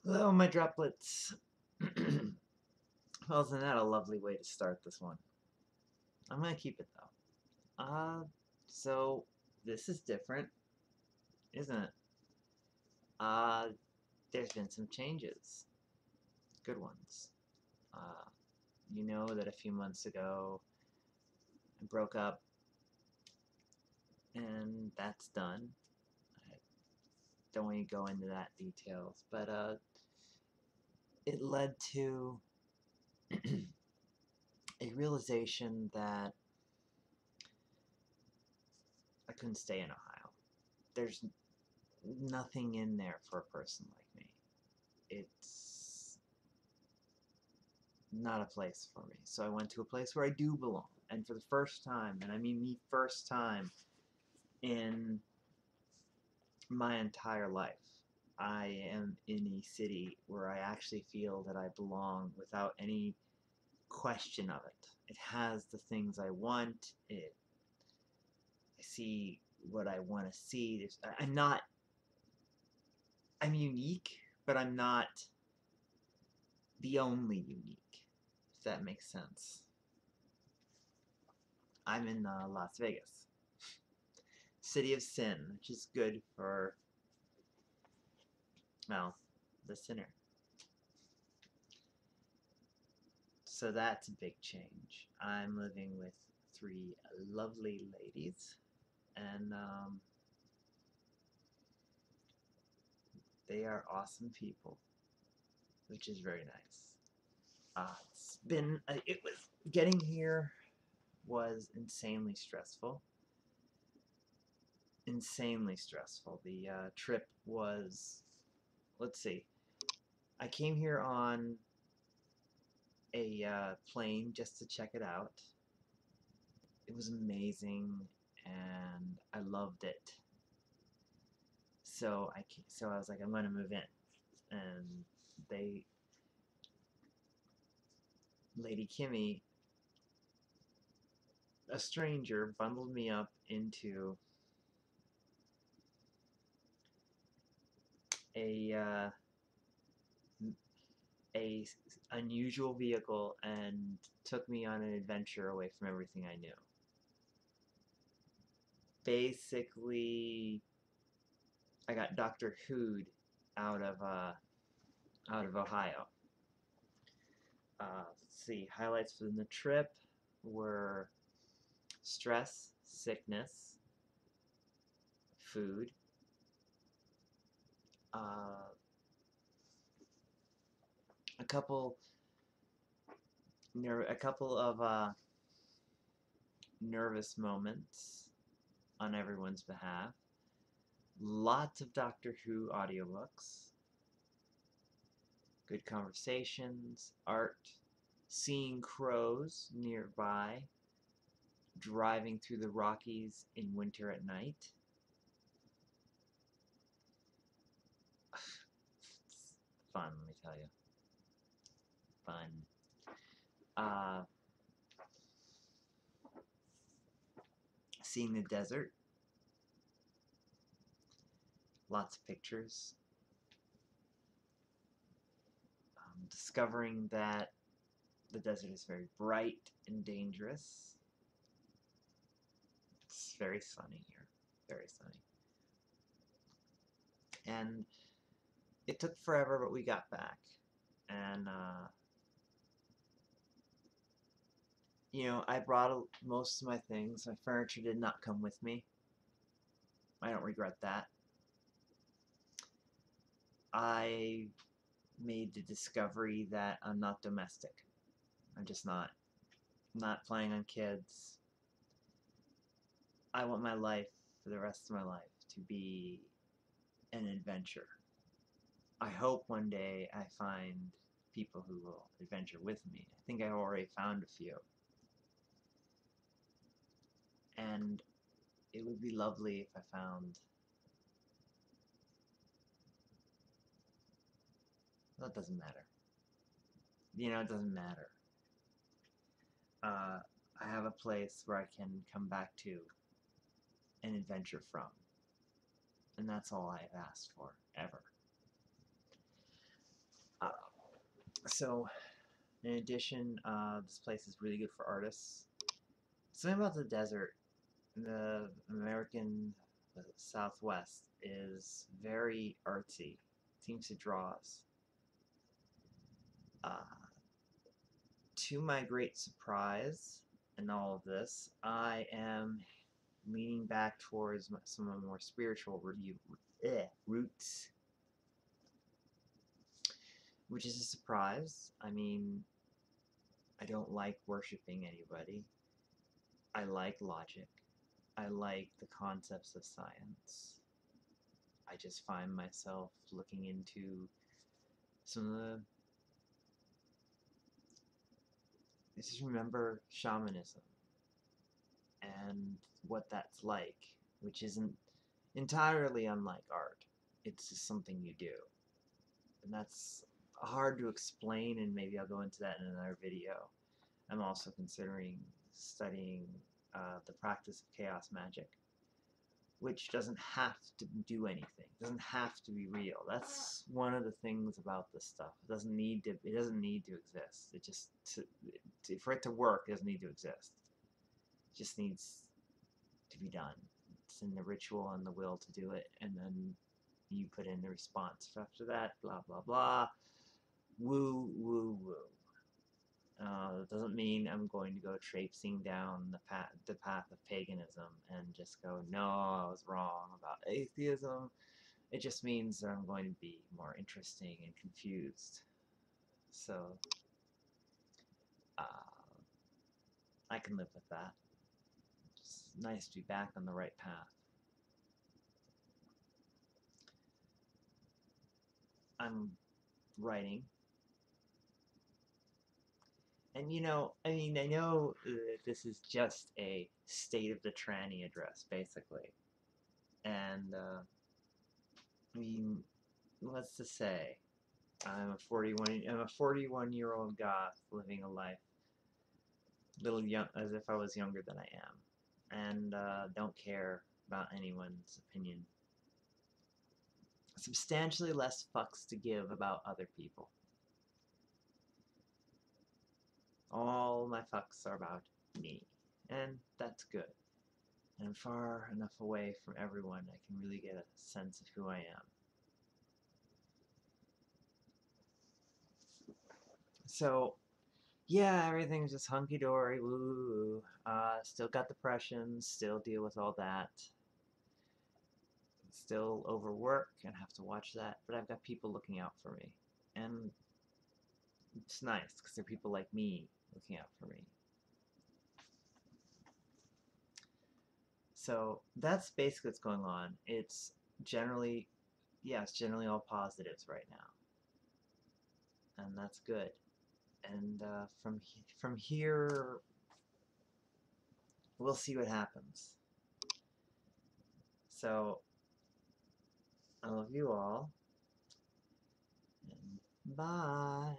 Hello, my droplets. Well, isn't that a lovely way to start this one? I'm gonna keep it though. So this is different, isn't it? Uh, there's been some changes, good ones. Uh, you know that a few months ago I broke up, and that's done. I don't want to go into that details, but it led to a realization that I couldn't stay in Ohio. There's nothing in there for a person like me. It's not a place for me. So I went to a place where I do belong. And for the first time, and I mean the first time in my entire life, I am in a city where I actually feel that I belong without any question of it. It has the things I want. I see what I want to see. I'm unique, but I'm not the only unique, if that makes sense. I'm in Las Vegas, City of Sin, which is good for, well, the sinner. So that's a big change. I'm living with three lovely ladies, and they are awesome people, which is very nice. It was, getting here was insanely stressful. Insanely stressful. The trip was, let's see, I came here on a plane just to check it out. It was amazing, and I loved it. So I was like, I'm going to move in, and they, Lady Kimmy, a stranger, bundled me up into a a unusual vehicle and took me on an adventure away from everything I knew. Basically, I got Doctor Who'd out of Ohio. Let's see, highlights from the trip were stress, sickness, food, uh, a couple a couple of nervous moments on everyone's behalf, lots of Doctor Who audiobooks, good conversations, art, seeing crows nearby, driving through the Rockies in winter at night. It's fun, let me tell you. Fun. Uh, Seeing the desert, lots of pictures. Discovering that the desert is very bright and dangerous. It's very sunny here. Very sunny. And it took forever, but we got back. And, you know, I brought most of my things. My furniture did not come with me. I don't regret that. I made the discovery that I'm not domestic. I'm just not. I'm not planning on kids. I want my life, for the rest of my life, to be an adventure. I hope one day I find people who will adventure with me. I think I've already found a few. And it would be lovely if I found... Well, it doesn't matter. You know, it doesn't matter. I have a place where I can come back to and adventure from. And that's all I've asked for, ever. So, in addition, this place is really good for artists. Something about the desert, the American Southwest, is very artsy. Seems to draw us. To my great surprise in all of this, I am leaning back towards some of the more spiritual roots, which is a surprise. I mean, I don't like worshiping anybody. I like logic. I like the concepts of science. I just find myself looking into some of the... I just remember shamanism and what that's like, which isn't entirely unlike art. It's just something you do. And that's hard to explain, and maybe I'll go into that in another video. I'm also considering studying the practice of chaos magic, which doesn't have to do anything. It doesn't have to be real. That's one of the things about this stuff. It doesn't need to exist. It just for it to work, it doesn't need to exist. It just needs to be done. It's in the ritual and the will to do it, and then you put in the response after that. Blah blah blah. Woo woo woo. That doesn't mean I'm going to go traipsing down the path of paganism and just go, no, I was wrong about atheism. It just means that I'm going to be more interesting and confused. So, I can live with that. It's nice to be back on the right path. I'm writing. And you know, I mean, I know this is just a state of the tranny address, basically. And, I mean, what's to say? I'm a 41-year-old goth living a life little young, as if I was younger than I am, and don't care about anyone's opinion. Substantially less fucks to give about other people. All my fucks are about me, and that's good. And I'm far enough away from everyone I can really get a sense of who I am. So, yeah, everything's just hunky-dory, woo. Still got depression, still deal with all that. Still overwork and have to watch that, but I've got people looking out for me. And it's nice, because there are people like me looking out for me. So, that's basically what's going on. It's generally, yeah, it's generally all positives right now. And that's good. And from here, we'll see what happens. So, I love you all. And bye.